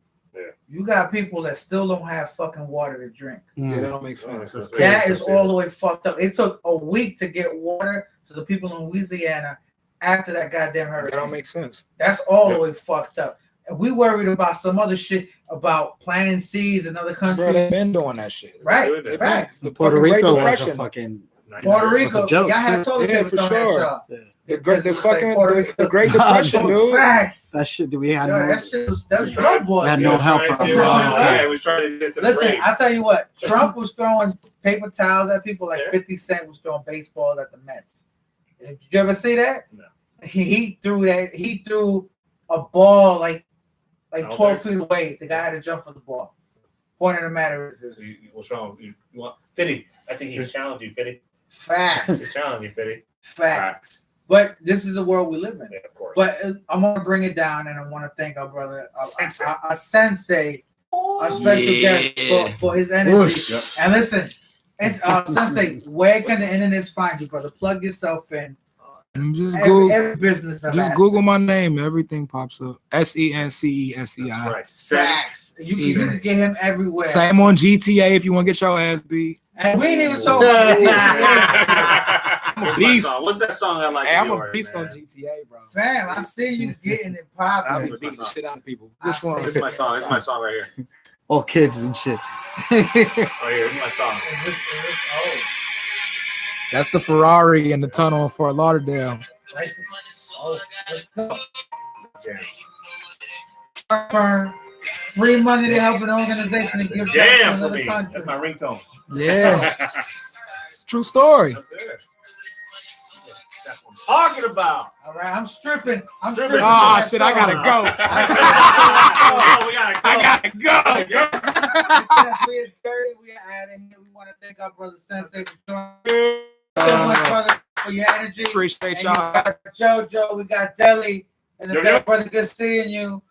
You got people that still don't have fucking water to drink. Yeah, that don't make sense. That is all the way fucked up. It took a week to get water to the people in Louisiana after that goddamn hurricane. That don't make sense. That's all the way fucked up. And we worried about some other shit about planting seeds in other countries. Bro, they've been doing that shit. Right. Facts. The Puerto fucking Great Rico was a Depression. fucking Puerto Rico, joke, y'all had told yeah, us for sure. The Great Depression, dude. Facts. that shit. We had that shit was snowboard. had no help from Yeah, we trying to get to the Listen, Braves. I tell you what, Trump was throwing paper towels at people like 50 Cent was throwing baseballs at the Mets. Did you ever see that? No. He threw that. He threw a ball like 12 feet away. The guy had to jump for the ball. Point of the matter is this. What's wrong? You want Fitty? I think he's challenged you, Fitty. Facts. He's challenged you, Fitty. Facts. But this is the world we live in. Yeah, of course. But I want to bring it down, and I want to thank our brother, our sensei, our special guest for his energy. And listen, sensei, where can the internet find you, brother? Plug yourself in. Just every business. Just Google my name. Everything pops up. SENCESEI. That's right. Facts. You can get him everywhere. Same on GTA if you want to get your ass beat. And we ain't even talking about GTA. I'm a beast. What's that song I like? Hey, I'm a beast on GTA, bro. Fam, I see you getting it popping. I'm beating the shit out of people. Which one? This is my song. This is my song right here. all kids and shit. Right here. This is my song. That's the Ferrari in the tunnel in Fort Lauderdale. Let's go. Free money to help an organization and give back to another country. That's my ringtone. Yeah. It's a true story. That's what I'm talking about. All right, I'm stripping. Oh, shit, I gotta go. I gotta go. We are out of here. We want to thank our brother Sensei for joining. So much, brother, for your energy. Appreciate and y'all. We got JoJo, we got Deli, and the best brother, good seeing you.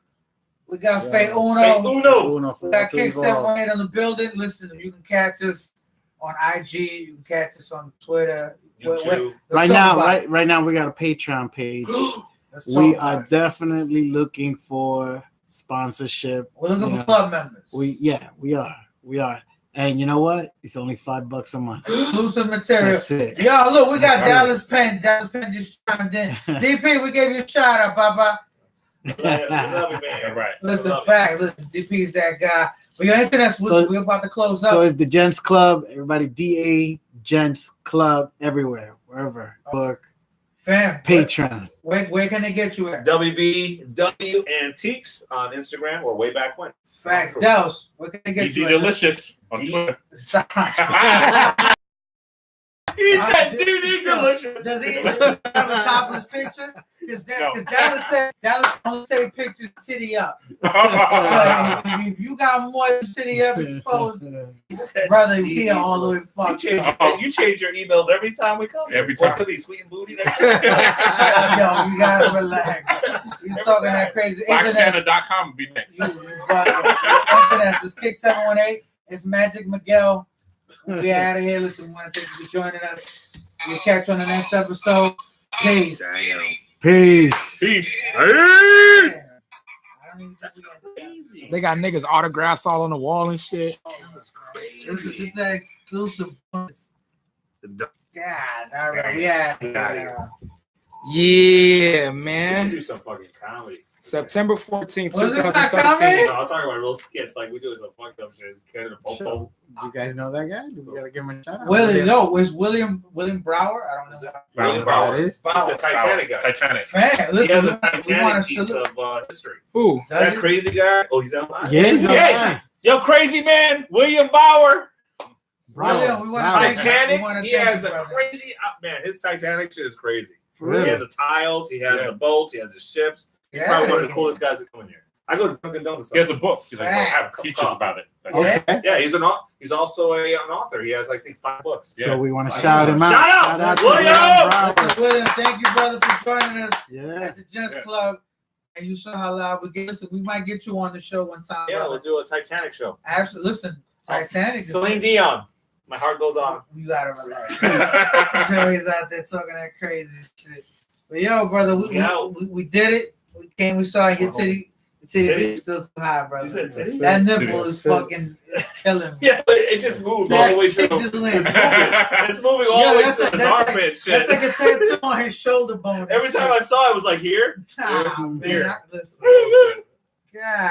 We got Faye Uno. We got Kick 718 on the building. Listen, you can catch us on IG. You can catch us on Twitter. Right now, we got a Patreon page. We are definitely looking for sponsorship. We're looking for club members. We are. And you know what? It's only $5 a month. Exclusive material. That's it. Yo, look, we got Dallas Penn. Dallas Penn just chimed in. DP, we gave you a shout out, Papa. Love you, man. Right. Listen, DP's that guy. But your internet, we're about to close up. So it's the Gents Club. Everybody, DA Gents Club everywhere, wherever. Book. Fam. Patreon. Where can they get you at? WBW Antiques on Instagram or way back when. Facts. Dels, where can they get you at? Delicious on Twitter. He said, dude, it's delicious. Does he have a topless picture? Because Dallas said Dallas only take pictures titty up. So if you got more titty up exposed, brother, he all the way fucked. You change your emails every time we come. Every time. What's gonna be sweet and booty? Yo, you gotta relax. You talking that crazy? BlackSanta.com will be next. Internet is Kick 718. It's Magic Miguel. We out of here. Listen, we want to thank you for joining us. We'll catch you on the next episode. Peace. Peace. They got niggas autographs all on the wall and shit. This is that exclusive. God, all right. Yeah, man. Do some fucking comedy. September 14th, Was it 2013. No, I'm talking about real skits like we do some fucked up shit. You guys know that guy? Do we gotta give him a shout out? Where's William Brower? I don't know. William Brower. That is? He's the Titanic guy. Titanic. Man, He has a listen, we Titanic want to piece salute. of history. Who? That crazy guy? Oh, he's alive? Yeah. Yo, crazy man, William Bauer. William, we want to thank Titanic. you. He has a crazy man. His Titanic shit is crazy. Really? He has the tiles. He has the boats. He has the ships. He's probably one of the coolest guys that come in here. I go to Dunkin' Donuts. He has a book. He's like, Facts. I have teachers about it. Yeah, he's also an author. He has, I think, 5 books. So we want to shout him out. Shout out, to William! William, thank you, brother, for joining us Yeah. at the Gents Club. And you saw how loud we get. Listen, we might get you on the show one time. Yeah, brother. we'll do a Titanic show. Absolutely. Listen, Titanic. Celine Dion. My heart goes on. You gotta relax. So he's out there talking that crazy shit. But yo, brother, we did it. We came, we saw your titty. The titty is still too high, brother. That nipple is fucking killing me. Yeah, but it just moved all the way to it's moving all the way to his armpit shit. That's like a tattoo on his shoulder bone. Every time I saw it, was like here. Man, listen. God.